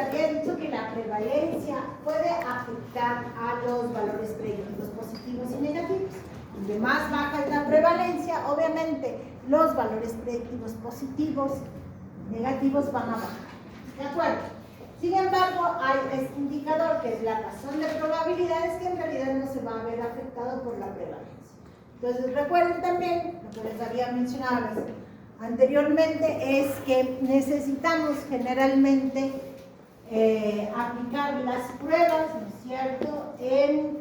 había dicho que la prevalencia puede afectar a los valores predictivos positivos y negativos. Donde más baja es la prevalencia, obviamente los valores predictivos positivos, negativos van a bajar. ¿De acuerdo? Sin embargo, hay este indicador que es la razón de probabilidades, que en realidad no se va a ver afectado por la prevalencia. Entonces, recuerden también, lo que les había mencionado anteriormente, es que necesitamos generalmente aplicar las pruebas, ¿no es cierto?, en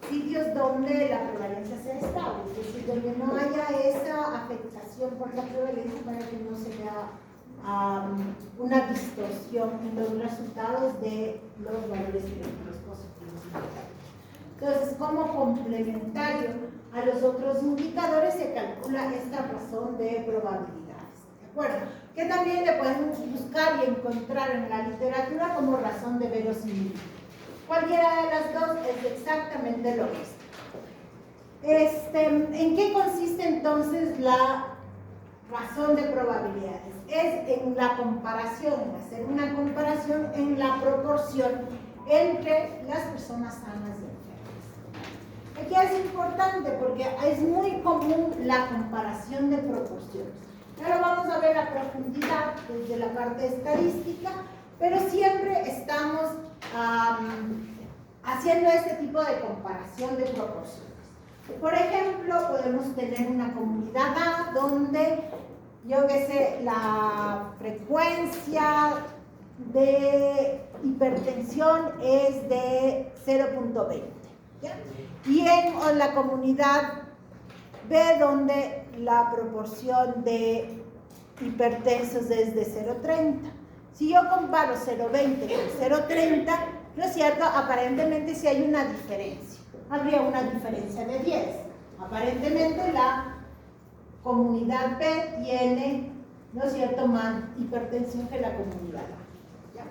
sitios donde la prevalencia sea estable, es decir, donde no haya esa afectación por la prevalencia para que no se vea una distorsión en los resultados de los valores predictivos positivos y negativos. Entonces, como complementario a los otros indicadores se calcula esta razón de probabilidades, ¿de acuerdo? Que también le pueden buscar y encontrar en la literatura como razón de verosimilitud. Cualquiera de las dos es exactamente lo mismo. ¿En qué consiste entonces la razón de probabilidades? Es en la comparación, en hacer una comparación en la proporción entre las personas sanas y enfermas. Aquí es importante porque es muy común la comparación de proporciones. Ahora vamos a ver la profundidad desde la parte estadística, pero siempre estamos haciendo este tipo de comparación de proporciones. Por ejemplo, podemos tener una comunidad A donde, yo qué sé, la frecuencia de hipertensión es de 0.20, ¿ya? Y en la comunidad B donde la proporción de hipertensos es de 0.30. Si yo comparo 0.20 con 0.30, ¿no es cierto? Aparentemente sí hay una diferencia. Habría una diferencia de 10. Aparentemente la comunidad B tiene, ¿no es cierto?, más hipertensión que la comunidad A. ¿Ya?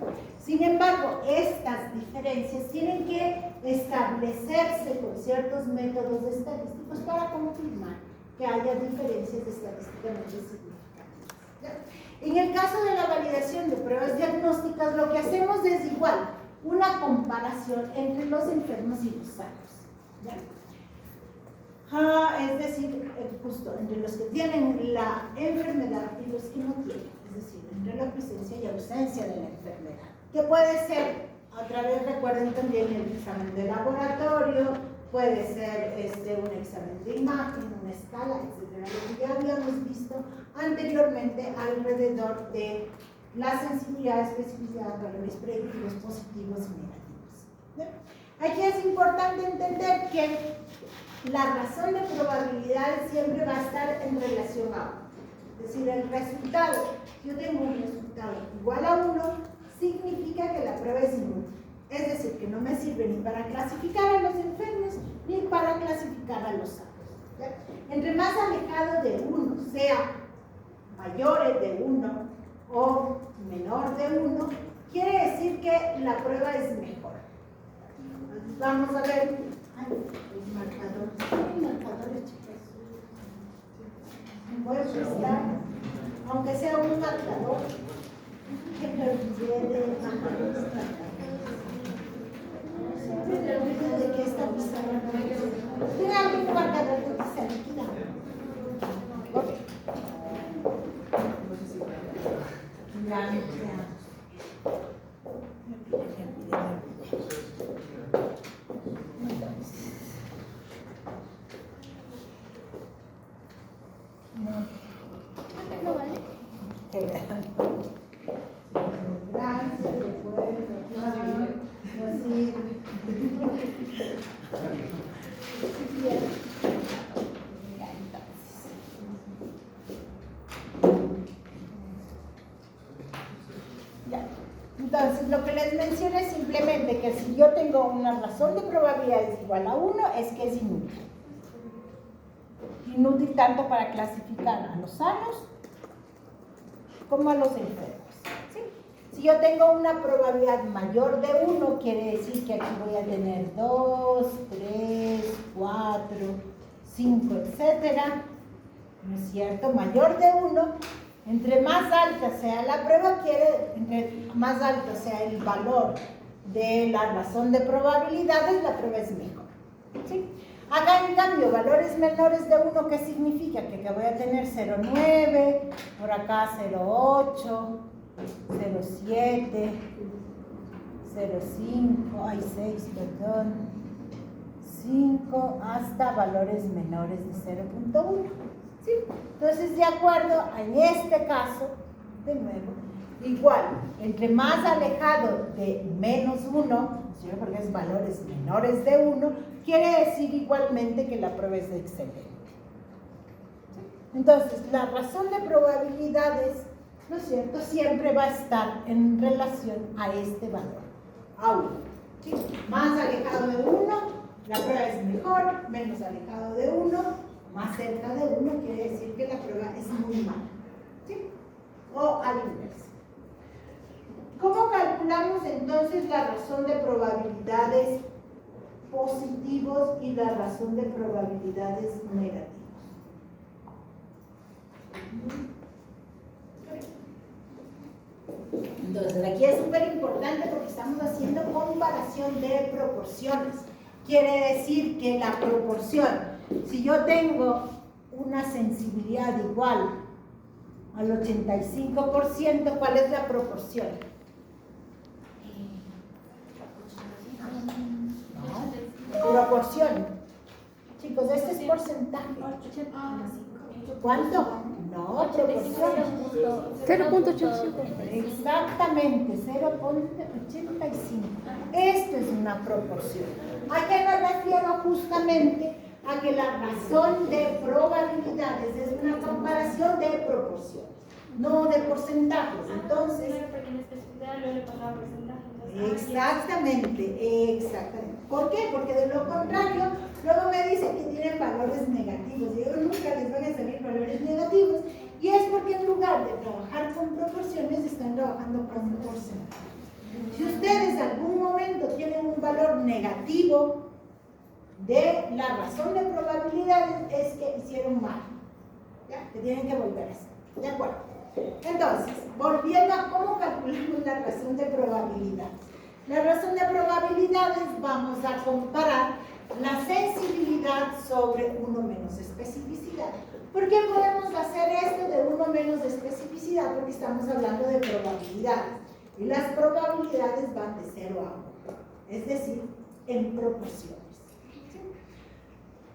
Sin embargo, estas diferencias tienen que establecerse con ciertos métodos estadísticos para confirmar que haya diferencias estadísticamente significativas. ¿Ya? En el caso de la validación de pruebas diagnósticas, lo que hacemos es igual, una comparación entre los enfermos y los sanos. ¿Ya? Es decir, justo entre los que tienen la enfermedad y los que no tienen, es decir, entre la presencia y ausencia de la enfermedad, que puede ser, a través, recuerden también el examen de laboratorio, puede ser un examen de imagen, una escala, etcétera, lo que ya habíamos visto anteriormente alrededor de la sensibilidad, especificidad, valores predictivos positivos y negativos. ¿Sí? Aquí es importante entender que la razón de probabilidades siempre va a estar en relación a 1. Es decir, el resultado, yo tengo un resultado igual a 1, significa que la prueba es inútil. Es decir, que no me sirve ni para clasificar a los enfermos, ni para clasificar a los sanos. ¿Ya? Entre más alejado de 1 sea mayor de 1 o menor de 1, quiere decir que la prueba es mejor. Vamos a ver los marcadores. ¿Hay marcadores, chicos? Voy a prestar, aunque sea un marcador, que me olvidé de bajar los marcadores. Siempre me olvido de que esta pizarra no es. ¿Tiene algún marcador de pizarra? Ok. No vale. Gracias, entonces, lo que les mencioné es simplemente que si yo tengo una razón de probabilidades igual a 1, es que es inútil. Inútil tanto para clasificar a los sanos como a los enfermos. ¿Sí? Si yo tengo una probabilidad mayor de 1, quiere decir que aquí voy a tener 2, 3, 4, 5, etcétera. ¿No es cierto? Mayor de 1, Entre más alta sea la prueba, entre más alto sea el valor de la razón de probabilidades, la prueba es mejor. ¿Sí? Acá, en cambio, valores menores de 1, ¿qué significa? Que voy a tener 0,9, por acá 0,8, 0,7, 0,5, hay 6, perdón, 5, hasta valores menores de 0,1. ¿Sí? Entonces, de acuerdo, en este caso, de nuevo, igual, entre más alejado de menos 1, ¿sí? Porque es valores menores de 1, quiere decir igualmente que la prueba es excelente. ¿Sí? Entonces, la razón de probabilidades, ¿no es cierto?, siempre va a estar en relación a este valor, a 1. ¿Sí? Más alejado de 1, la prueba es mejor, menos alejado de 1, más cerca de 1, quiere decir que la prueba es muy mala. ¿Sí? O al inverso. ¿Cómo calculamos entonces la razón de probabilidades positivos y la razón de probabilidades negativos? Entonces, aquí es súper importante porque estamos haciendo comparación de proporciones. Quiere decir que la proporción, si yo tengo una sensibilidad igual al 85%, ¿cuál es la proporción? Proporción. Chicos, este es porcentaje. ¿Cuánto? No, proporción. 0.85. Exactamente, 0.85. Esto es una proporción. ¿A qué me refiero? Justamente a que la razón de probabilidades es una comparación de proporciones, no de porcentajes. Entonces, exactamente. ¿Por qué? Porque de lo contrario, luego me dicen que tienen valores negativos. Y yo nunca les van a salir valores negativos. Y es porque en lugar de trabajar con proporciones, están trabajando con porcentajes. Si ustedes en algún momento tienen un valor negativo de la razón de probabilidades, es que hicieron mal. ¿Ya? Que tienen que volver a hacer. ¿De acuerdo? Entonces, volviendo a cómo calculamos la razón de probabilidades. La razón de probabilidades, vamos a comparar la sensibilidad sobre 1 menos especificidad. ¿Por qué podemos hacer esto de 1 menos especificidad? Porque estamos hablando de probabilidades. Y las probabilidades van de 0 a 1. Es decir, en proporciones. ¿Sí?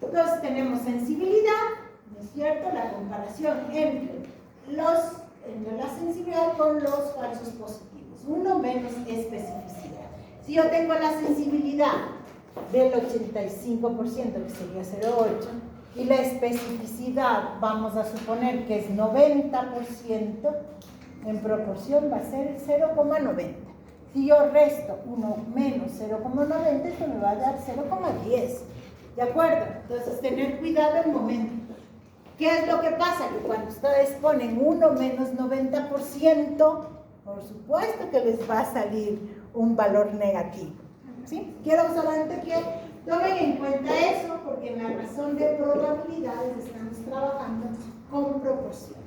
Entonces tenemos sensibilidad, ¿no es cierto? La comparación entre la sensibilidad con los falsos positivos. 1 menos especificidad. Si yo tengo la sensibilidad del 85%, que sería 0,8, y la especificidad, vamos a suponer que es 90%, en proporción va a ser 0,90. Si yo resto 1 menos 0,90, esto me va a dar 0,10. ¿De acuerdo? Entonces, tener cuidado el momento. ¿Qué es lo que pasa? Que cuando ustedes ponen 1 menos 90%, por supuesto que les va a salir un valor negativo. ¿Sí? Quiero solamente que tomen en cuenta eso, porque en la razón de probabilidades estamos trabajando con proporciones.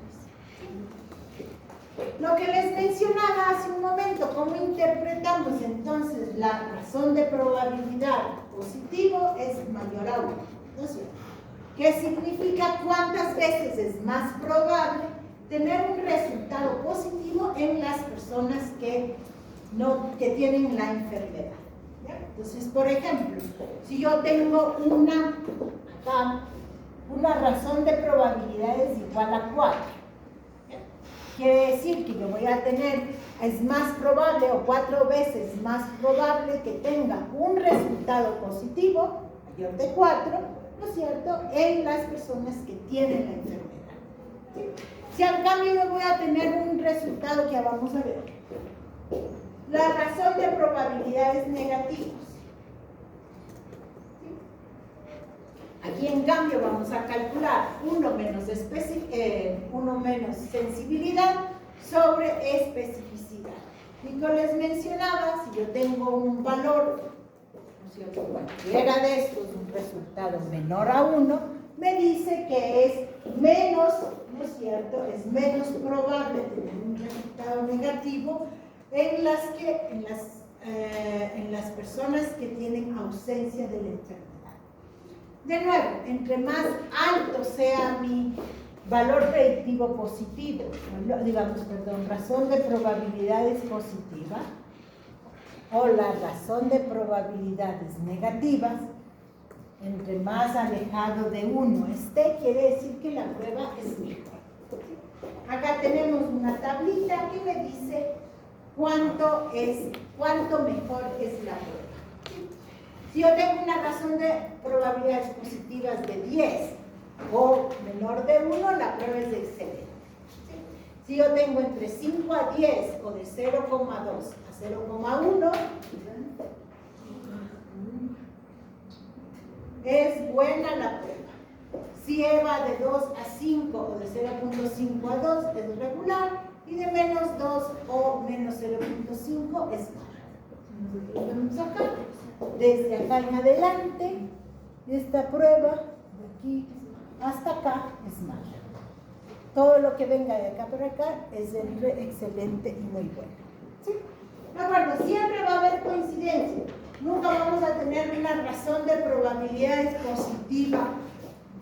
Lo que les mencionaba hace un momento, ¿cómo interpretamos entonces la razón de probabilidad positivo es mayor a 1? ¿No es cierto? ¿Qué significa cuántas veces es más probable tener un resultado positivo en las personas que tienen la enfermedad? ¿Ya? Entonces, por ejemplo, si yo tengo una razón de probabilidades igual a 4, ¿ya? Quiere decir que yo voy a tener, es más probable o 4 veces más probable que tenga un resultado positivo mayor de 4, ¿no es cierto?, en las personas que tienen la enfermedad. ¿Sí? Si al cambio yo voy a tener un resultado que ya vamos a ver, la razón de probabilidades negativas. ¿Sí? Aquí en cambio vamos a calcular 1 menos sensibilidad sobre especificidad. Y como les mencionaba, si yo tengo un valor, cualquiera de estos, un resultado menor a 1, me dice que es menos, ¿no es cierto?, es menos probable tener un resultado negativo en las personas que tienen ausencia de la enfermedad. De nuevo, entre más alto sea mi valor predictivo positivo, razón de probabilidades positiva, o la razón de probabilidades negativas, entre más alejado de 1 esté, quiere decir que la prueba es mejor. Acá tenemos una tablita que me dice cuánto mejor es la prueba. Si yo tengo una razón de probabilidades positivas de 10 o menor de 1, la prueba es excelente. Si yo tengo entre 5 a 10 o de 0,2 a 0,1, es buena la prueba. Si va de 2 a 5 o de 0,5 a 2 es regular, y de menos 2 o menos 0,5 es mala. Vamos acá, desde acá en adelante, esta prueba de aquí hasta acá es mala. Todo lo que venga de acá para acá es excelente y muy bueno. ¿Sí? De acuerdo, siempre va a haber coincidencia. Nunca vamos a tener una razón de probabilidades positiva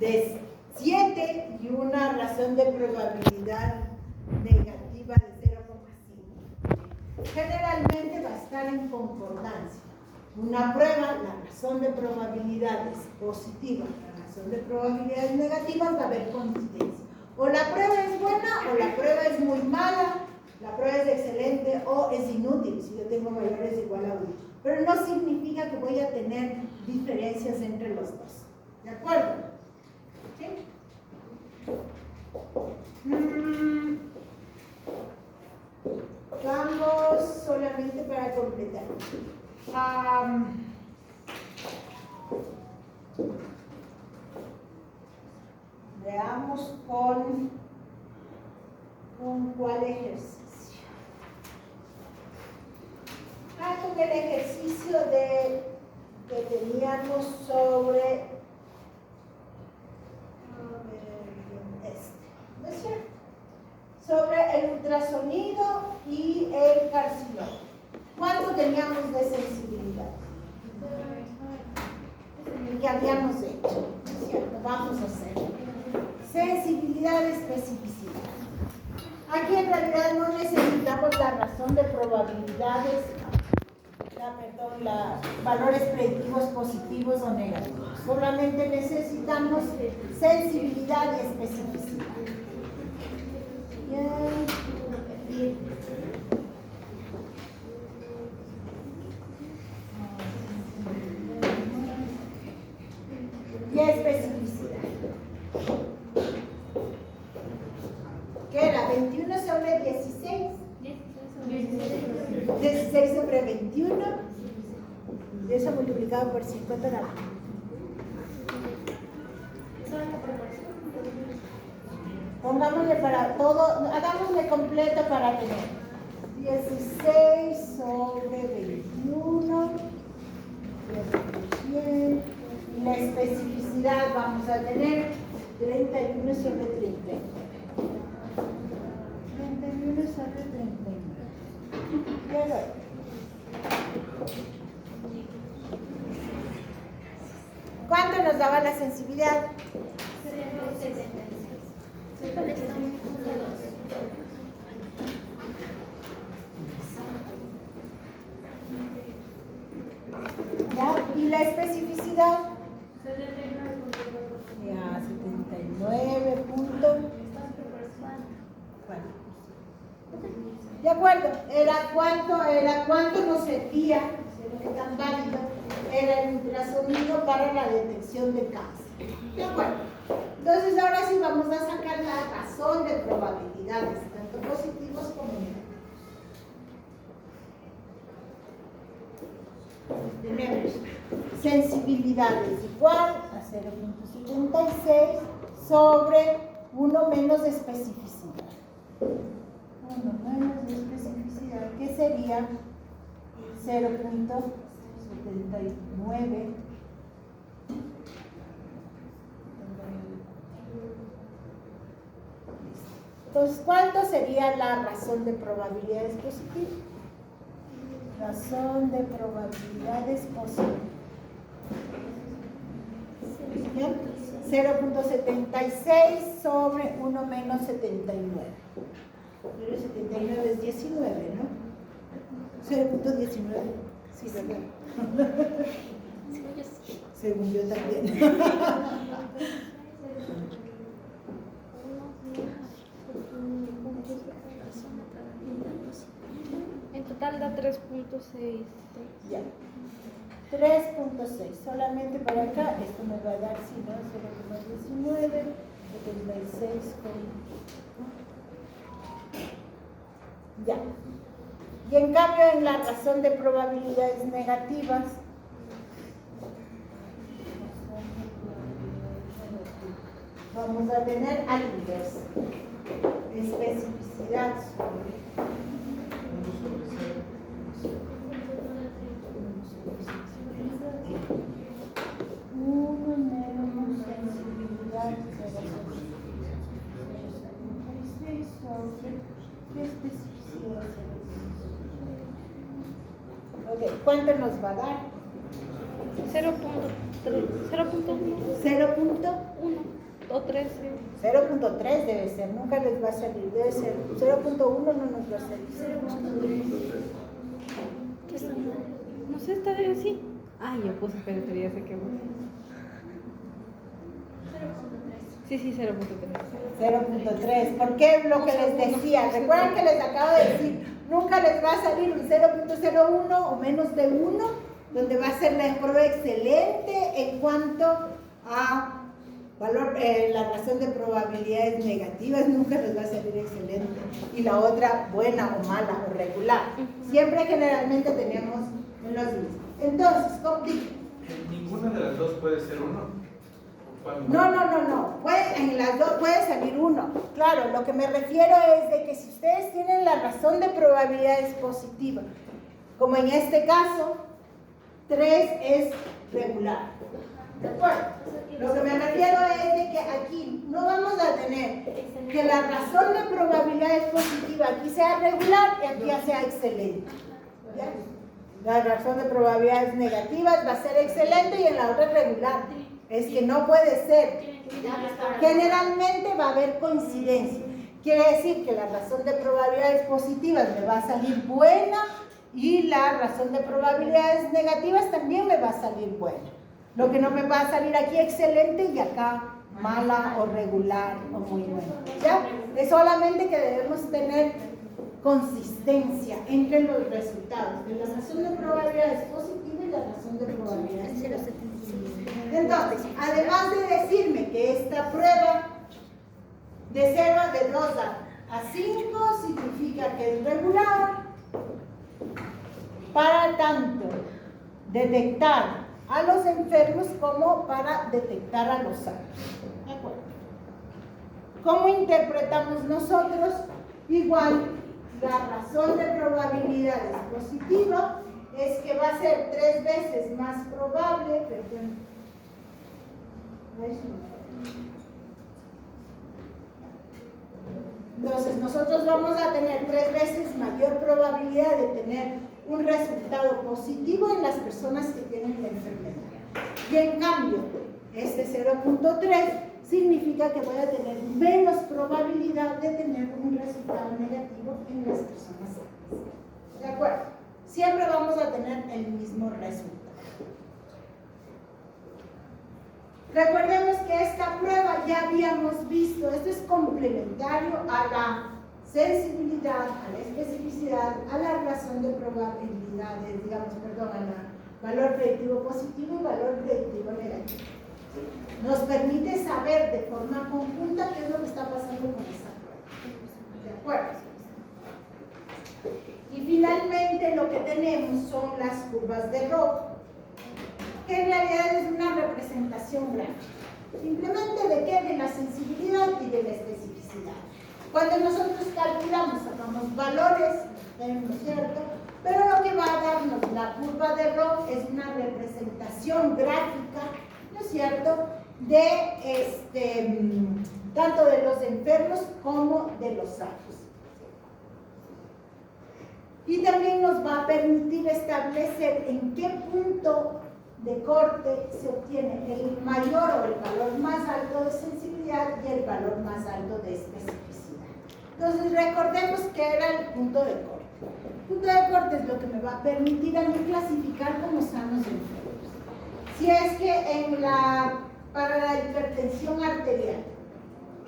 de 7 y una razón de probabilidad negativa de 0,5. Generalmente va a estar en concordancia. Una prueba, la razón de probabilidades positivas, la razón de probabilidades negativas, va a haber coincidencia. O la prueba es buena o la prueba es muy mala, la prueba es excelente o es inútil si yo tengo valores igual a 1. Pero no significa que voy a tener diferencias entre los dos. ¿De acuerdo? ¿Sí? Vamos solamente para completar. Veamos con cuál ejercicio. Con el ejercicio que teníamos sobre ¿no es cierto? Sobre el ultrasonido y el carcinoma. ¿Cuánto teníamos de sensibilidad? El que habíamos hecho, ¿no es cierto? Vamos a hacer sensibilidad, especificidad. Aquí en realidad no necesitamos la razón de probabilidades, valores predictivos positivos o negativos. Solamente necesitamos sensibilidad y especificidad. Bien. Y especificidad. ¿Qué era? 21 sobre 16. 16 sobre 21. Eso multiplicado por 50 da. Pongámosle para todo, hagámosle completo para tener 16 sobre 21. Bien. Y la especificidad vamos a tener 31 sobre 30. 31 sobre 39. ¿Cuánto nos daba la sensibilidad? 0,76. ¿Ya? ¿Y la especificidad? 79 puntos. De acuerdo, era cuánto nos servía, qué tan válido era el ultrasonido para la detección de cáncer. De acuerdo. Entonces ahora sí vamos a sacar la razón de probabilidades, tanto positivos como negativos. Tenemos sensibilidad es igual a 0,56 sobre 1 menos especificidad. 1 menos especificidad, que sería 0,79. Entonces, ¿cuánto sería la razón de probabilidades positivas? Razón de probabilidades positivas. ¿Bien? 0.76 sobre 1 menos 79. Pero 79 es 19, ¿no? 0.19. Sí, ¿verdad? Según yo también. En total da 3.6. Ya. 3.6. Solamente para acá, esto me va a dar, si no, 0.19, 76 con... Ya. Y en cambio, en la razón de probabilidades negativas, vamos a tener al inverso. Especificidad sobre 1 menos sensibilidad 0.76 sobre especificidad 0.76. Ok, ¿cuánto nos va a dar? 0.3, 0.1 0.1 o 13. 0.3 debe ser, nunca les va a salir, debe ser 0.1, no nos va a salir. ¿Qué está mal? No sé, está de así. Ah, yo puse, pero ya sé que sí, 0.3. 0.3, ¿por qué lo que les decía? Recuerdan que les acabo de decir, nunca les va a salir un 0.01 o menos de 1, donde va a ser la prueba excelente en cuanto a valor, la razón de probabilidades negativas nunca les va a salir excelente, y la otra buena o mala o regular. Siempre generalmente tenemos los mismos. Entonces, complica. ¿Ninguna de las dos puede ser 1? No. En las dos puede salir 1. Claro, lo que me refiero es de que si ustedes tienen la razón de probabilidades positiva, como en este caso, 3 es regular. ¿De acuerdo? Lo que me refiero es de que aquí no vamos a tener que la razón de probabilidades positiva aquí sea regular y aquí sea excelente. ¿Ya? La razón de probabilidades negativas va a ser excelente y en la otra regular. Es que no puede ser. Generalmente va a haber coincidencia. Quiere decir que la razón de probabilidades positivas me va a salir buena y la razón de probabilidades negativas también me va a salir buena. Lo que no me va a salir aquí excelente y acá mala o regular o muy buena. ¿Ya? Es solamente que debemos tener consistencia entre los resultados de la razón de probabilidades positiva y la razón de probabilidades negativas. Entonces, además de decirme que esta prueba de 0 de 2 a 5 significa que es regular, para tanto detectar a los enfermos como para detectar a los sanos. ¿De acuerdo? ¿Cómo interpretamos nosotros? Igual, la razón de probabilidades positiva es que va a ser 3 veces más probable, entonces nosotros vamos a tener 3 veces mayor probabilidad de tener un resultado positivo en las personas que tienen la enfermedad. Y en cambio, este 0.3 significa que voy a tener menos probabilidad de tener un resultado negativo en las personas sanas. ¿De acuerdo? Siempre vamos a tener el mismo resultado. Recordemos que esta prueba ya habíamos visto, esto es complementario a la sensibilidad, a la especificidad, a la razón de probabilidades, a la valor predictivo positivo y valor predictivo negativo. Nos permite saber de forma conjunta qué es lo que está pasando con esta prueba. ¿De acuerdo? Y finalmente lo que tenemos son las curvas de Rho, que en realidad es una representación gráfica. Simplemente de qué, de la sensibilidad y de la especificidad. Cuando nosotros calculamos, sacamos valores, ¿no es cierto? Pero lo que va a darnos la curva de Rho es una representación gráfica, ¿no es cierto?, de tanto de los enfermos como de los sanos. Y también nos va a permitir establecer en qué punto de corte se obtiene el mayor o el valor más alto de sensibilidad y el valor más alto de especificidad. Entonces recordemos que era el punto de corte. El punto de corte es lo que me va a permitir a mí clasificar como sanos y enfermos. Si es que para la hipertensión arterial,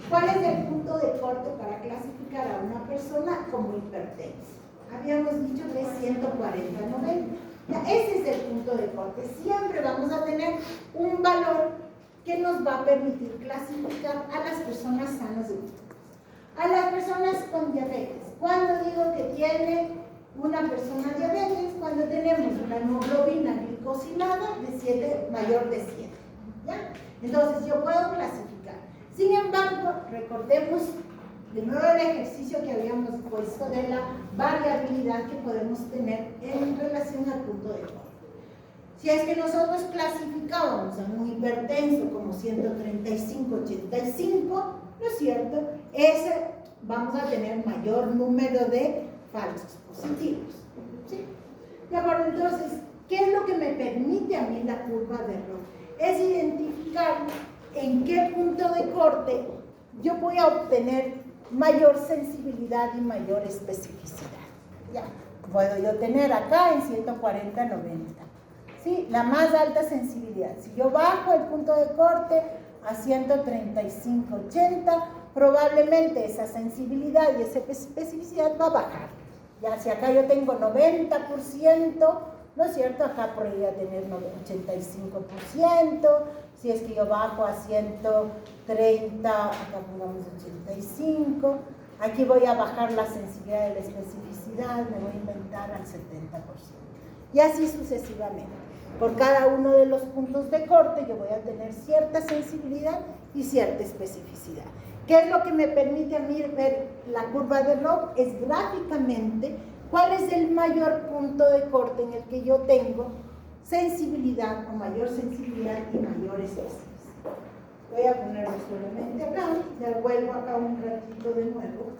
¿cuál es el punto de corte para clasificar a una persona como hipertensa? Habíamos dicho que es 140/90. Ese es el punto de corte. Siempre vamos a tener un valor que nos va a permitir clasificar a las personas sanas y enfermas. A las personas con diabetes. ¿Cuándo digo que tiene una persona diabetes? Cuando tenemos una hemoglobina glicosilada de 7, mayor de 7. ¿Ya? Entonces yo puedo clasificar. Sin embargo, recordemos de nuevo el ejercicio que habíamos puesto de la variabilidad que podemos tener en relación al punto de corte. Si es que nosotros clasificábamos a un hipertenso como 135/85, ¿no es cierto? Vamos a tener mayor número de falsos positivos. ¿Sí? De acuerdo, entonces, ¿qué es lo que me permite a mí la curva de Rho? Es identificar en qué punto de corte yo voy a obtener mayor sensibilidad y mayor especificidad. Ya, puedo yo tener acá en 140/90. ¿Sí? La más alta sensibilidad. Si yo bajo el punto de corte a 135/80, probablemente esa sensibilidad y esa especificidad va a bajar. Ya, si acá yo tengo 90%, ¿no es cierto? Acá podría tener 85%. Si es que yo bajo a 130, acá pongamos 85. Aquí voy a bajar la sensibilidad y la especificidad, me voy a inventar al 70%. Y así sucesivamente. Por cada uno de los puntos de corte yo voy a tener cierta sensibilidad y cierta especificidad. ¿Qué es lo que me permite a mí ver la curva de Rho? Es gráficamente cuál es el mayor punto de corte en el que yo tengo sensibilidad o mayor sensibilidad y mayor especificidad. Voy a ponerlo solamente acá, ya vuelvo acá un ratito de nuevo.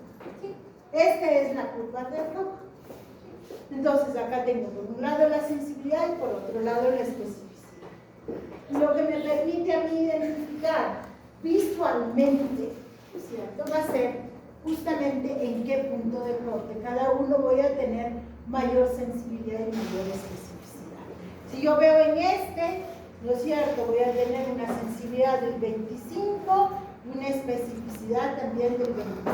¿Sí? Esta es la curva de Rho. Entonces acá tengo por un lado la sensibilidad y por otro lado la especificidad. Lo que me permite a mí identificar visualmente, ¿cierto? Va a ser justamente en qué punto de corte cada uno voy a tener mayor sensibilidad y mayor especificidad. Si yo veo en este, ¿no es cierto? Voy a tener una sensibilidad del 25 y una especificidad también del 25.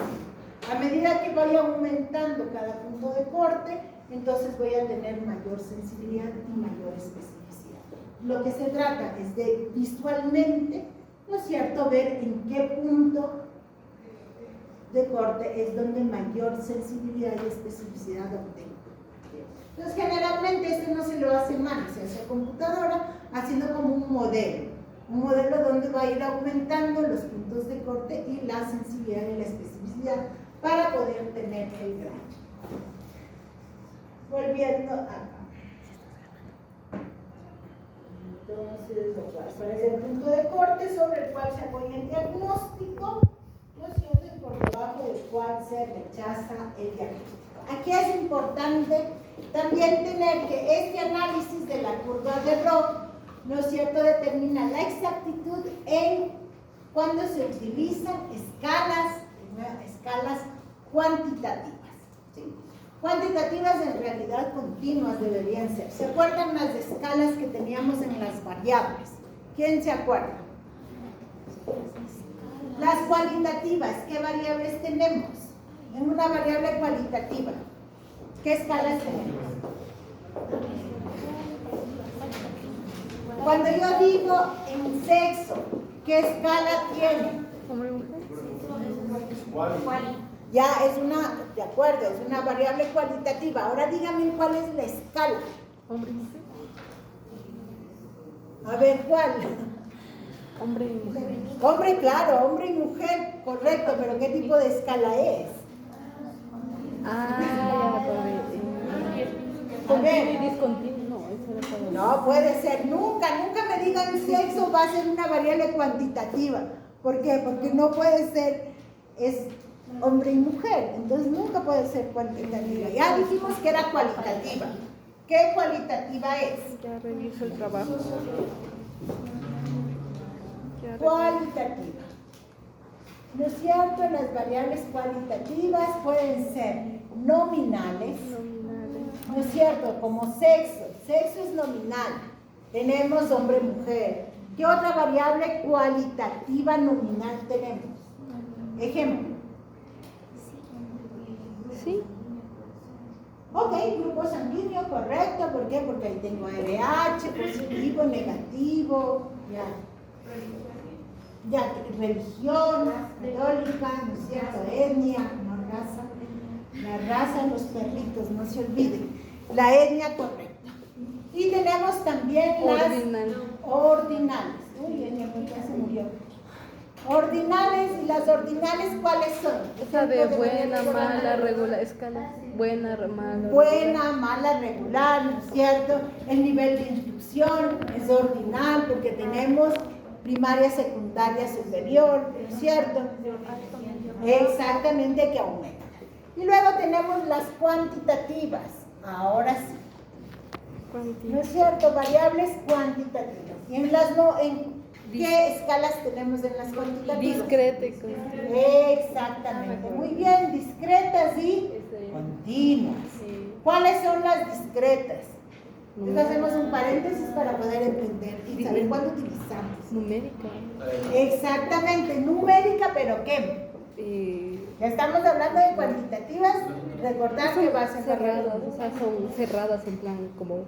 A medida que vaya aumentando cada punto de corte, entonces voy a tener mayor sensibilidad y mayor especificidad. Lo que se trata es de visualmente, ¿no es cierto?, ver en qué punto de corte es donde mayor sensibilidad y especificidad obtengo. Entonces, generalmente esto no se lo hace mano, se hace a computadora, haciendo como un modelo donde va a ir aumentando los puntos de corte y la sensibilidad y la especificidad para poder tener el gráfico. Volviendo acá. Entonces, ¿cuál es el punto de corte sobre el cual se apoya el diagnóstico? ¿No es cierto? Y por debajo del cual se rechaza el diagnóstico. Aquí es importante también tener que este análisis de la curva de Rho, ¿no es cierto?, determina la exactitud en cuando se utilizan escalas cuantitativas. ¿Sí? Cuantitativas en realidad continuas deberían ser. ¿Se acuerdan las escalas que teníamos en las variables? ¿Quién se acuerda? Las cualitativas, ¿qué variables tenemos? En una variable cualitativa, ¿qué escalas tenemos? Cuando yo digo en sexo, ¿qué escala tiene? Hombre, mujer. Ya es una, de acuerdo, es una variable cualitativa. Ahora díganme cuál es la escala. Hombre y mujer. A ver, ¿cuál? Hombre y mujer. Hombre, claro, hombre y mujer, correcto, pero ¿qué tipo de escala es? Ah, ya me acordé. Continuo y discontinuo. No, eso era para... No puede ser, nunca me digan sexo va a ser una variable cuantitativa. ¿Por qué? Porque no puede ser, es hombre y mujer, entonces nunca puede ser cuantitativa. Ya dijimos que era cualitativa. ¿Qué cualitativa es? Ya reviso el trabajo. Cualitativa. ¿No es cierto? Las variables cualitativas pueden ser nominales, ¿no es cierto? Como sexo. Sexo es nominal. Tenemos hombre-mujer. ¿Qué otra variable cualitativa nominal tenemos? Ejemplo. Sí. Ok, grupo sanguíneo, correcto. ¿Por qué? Porque ahí tengo RH, positivo, negativo, ya religión, católica, ¿no es cierto? Etnia, no raza. La raza, los perritos, no se olviden. La etnia, correcta. Y tenemos también las ordinales. Uy, etnia, ya se murió. Ordinales, y las ordinales, ¿cuáles son? Esa de buena, mala, regular, escala. Buena, mala. Buena, mala, regular, ¿no es cierto? El nivel de instrucción es ordinal porque tenemos primaria, secundaria, superior, ¿no es cierto? Exactamente, que aumenta. Y luego tenemos las cuantitativas. Ahora sí. ¿No es cierto? Variables cuantitativas. Y en las no, ¿qué escalas tenemos en las cuantitativas? Discreta. Exactamente. Muy bien, discretas y continuas. ¿Cuáles son las discretas? Entonces hacemos un paréntesis para poder entender y saber cuándo utilizamos. Numérica. Exactamente, numérica, pero ¿qué? Ya estamos hablando de cuantitativas, recordar que va a ser cerradas, o sea, son cerradas en plan como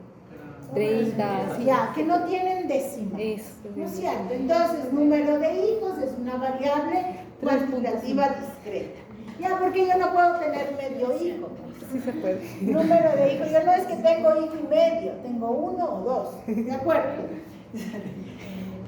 30, así. Ya, que no tienen décima. ¿No es cierto? Entonces, número de hijos es una variable cuantitativa discreta. Ya, porque yo no puedo tener medio hijo. Sí se puede. Número de hijos, yo no es que tengo hijo y medio, tengo uno o dos, ¿de acuerdo?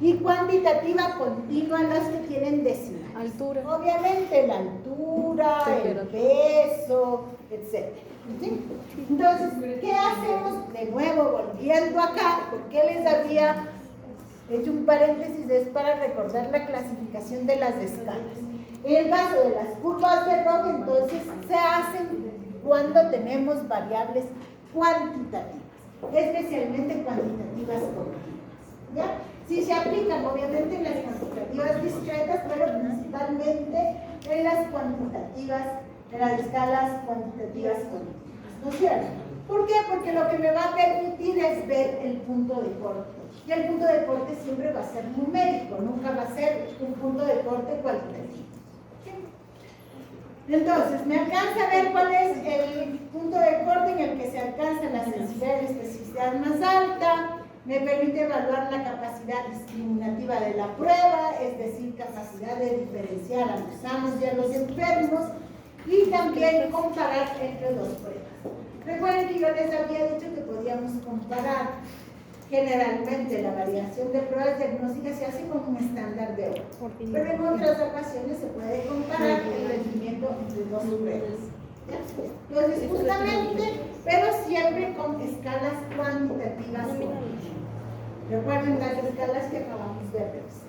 Y cuantitativa continua las que tienen décima. Altura. Obviamente la altura, el peso, etc. ¿Sí? Entonces, ¿qué hacemos? De nuevo, volviendo acá, porque les había hecho un paréntesis, es para recordar la clasificación de las escalas. En el caso de las curvas de Rock, entonces, se hacen cuando tenemos variables cuantitativas, especialmente cuantitativas continuas. ¿Ya? Sí se aplican obviamente en las cuantitativas discretas, pero principalmente en las cuantitativas, en las escalas cuantitativas continuas, ¿no es cierto? ¿Por qué? Porque lo que me va a permitir es ver el punto de corte. Y el punto de corte siempre va a ser numérico, nunca va a ser un punto de corte cualitativo. Entonces, me alcanza a ver cuál es el punto de corte en el que se alcanza la sensibilidad y especificidad más alta. Me permite evaluar la capacidad discriminativa de la prueba, es decir, capacidad de diferenciar a los sanos y a los enfermos, y también comparar entre dos pruebas. Recuerden que yo les había dicho que podíamos comparar. Generalmente la variación de pruebas diagnósticas se hace con un estándar de oro, pero en otras ocasiones se puede comparar el rendimiento entre dos pruebas. Entonces, justamente, pero siempre con escalas cuantitativas. Recuerden las escalas que acabamos de revisar.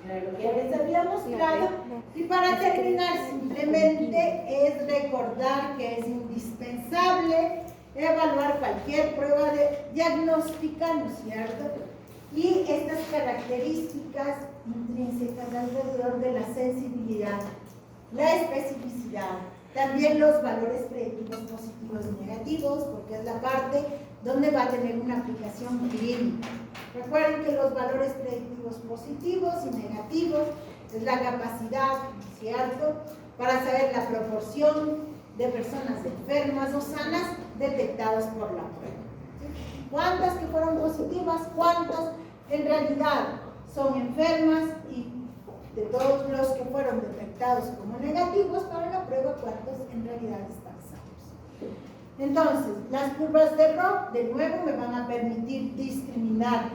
Era lo que les había mostrado. Y para terminar, simplemente es recordar que es indispensable evaluar cualquier prueba diagnóstica, ¿no es cierto? Y estas características intrínsecas alrededor de la sensibilidad, la especificidad, también los valores predictivos positivos y negativos, porque es la parte donde va a tener una aplicación clínica. Recuerden que los valores predictivos positivos y negativos es la capacidad, ¿cierto?, para saber la proporción de personas enfermas o sanas detectadas por la prueba. ¿Sí? ¿Cuántas que fueron positivas? ¿Cuántas en realidad son enfermas? Y de todos los que fueron detectados como negativos para la prueba, ¿cuántos en realidad están sanos? Entonces, las curvas de Rock, de nuevo, me van a permitir discriminar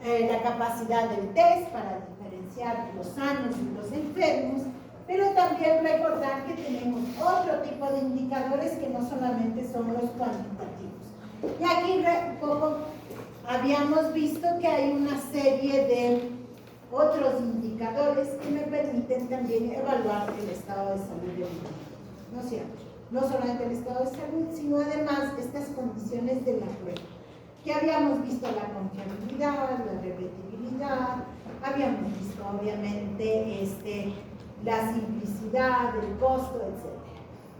la capacidad del test para diferenciar los sanos y los enfermos, pero también recordar que tenemos otro tipo de indicadores que no solamente son los cuantitativos. Y aquí un poco habíamos visto que hay una serie de otros indicadores que me permiten también evaluar el estado de salud del individuo, ¿no es cierto? No solamente el estado de salud, sino además estas condiciones de la prueba, que habíamos visto la confiabilidad, la repetibilidad, habíamos visto obviamente la simplicidad, el costo, etc.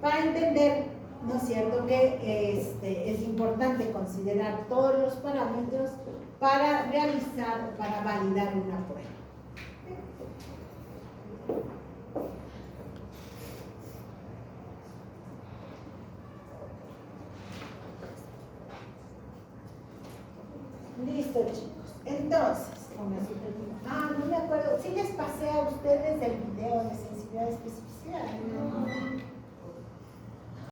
Para entender, ¿no es cierto?, que es importante considerar todos los parámetros para realizar, para validar una prueba. Listo, chicos. Entonces, no me acuerdo. Sí les pasé a ustedes el video de sensibilidad y especificidad, ¿no?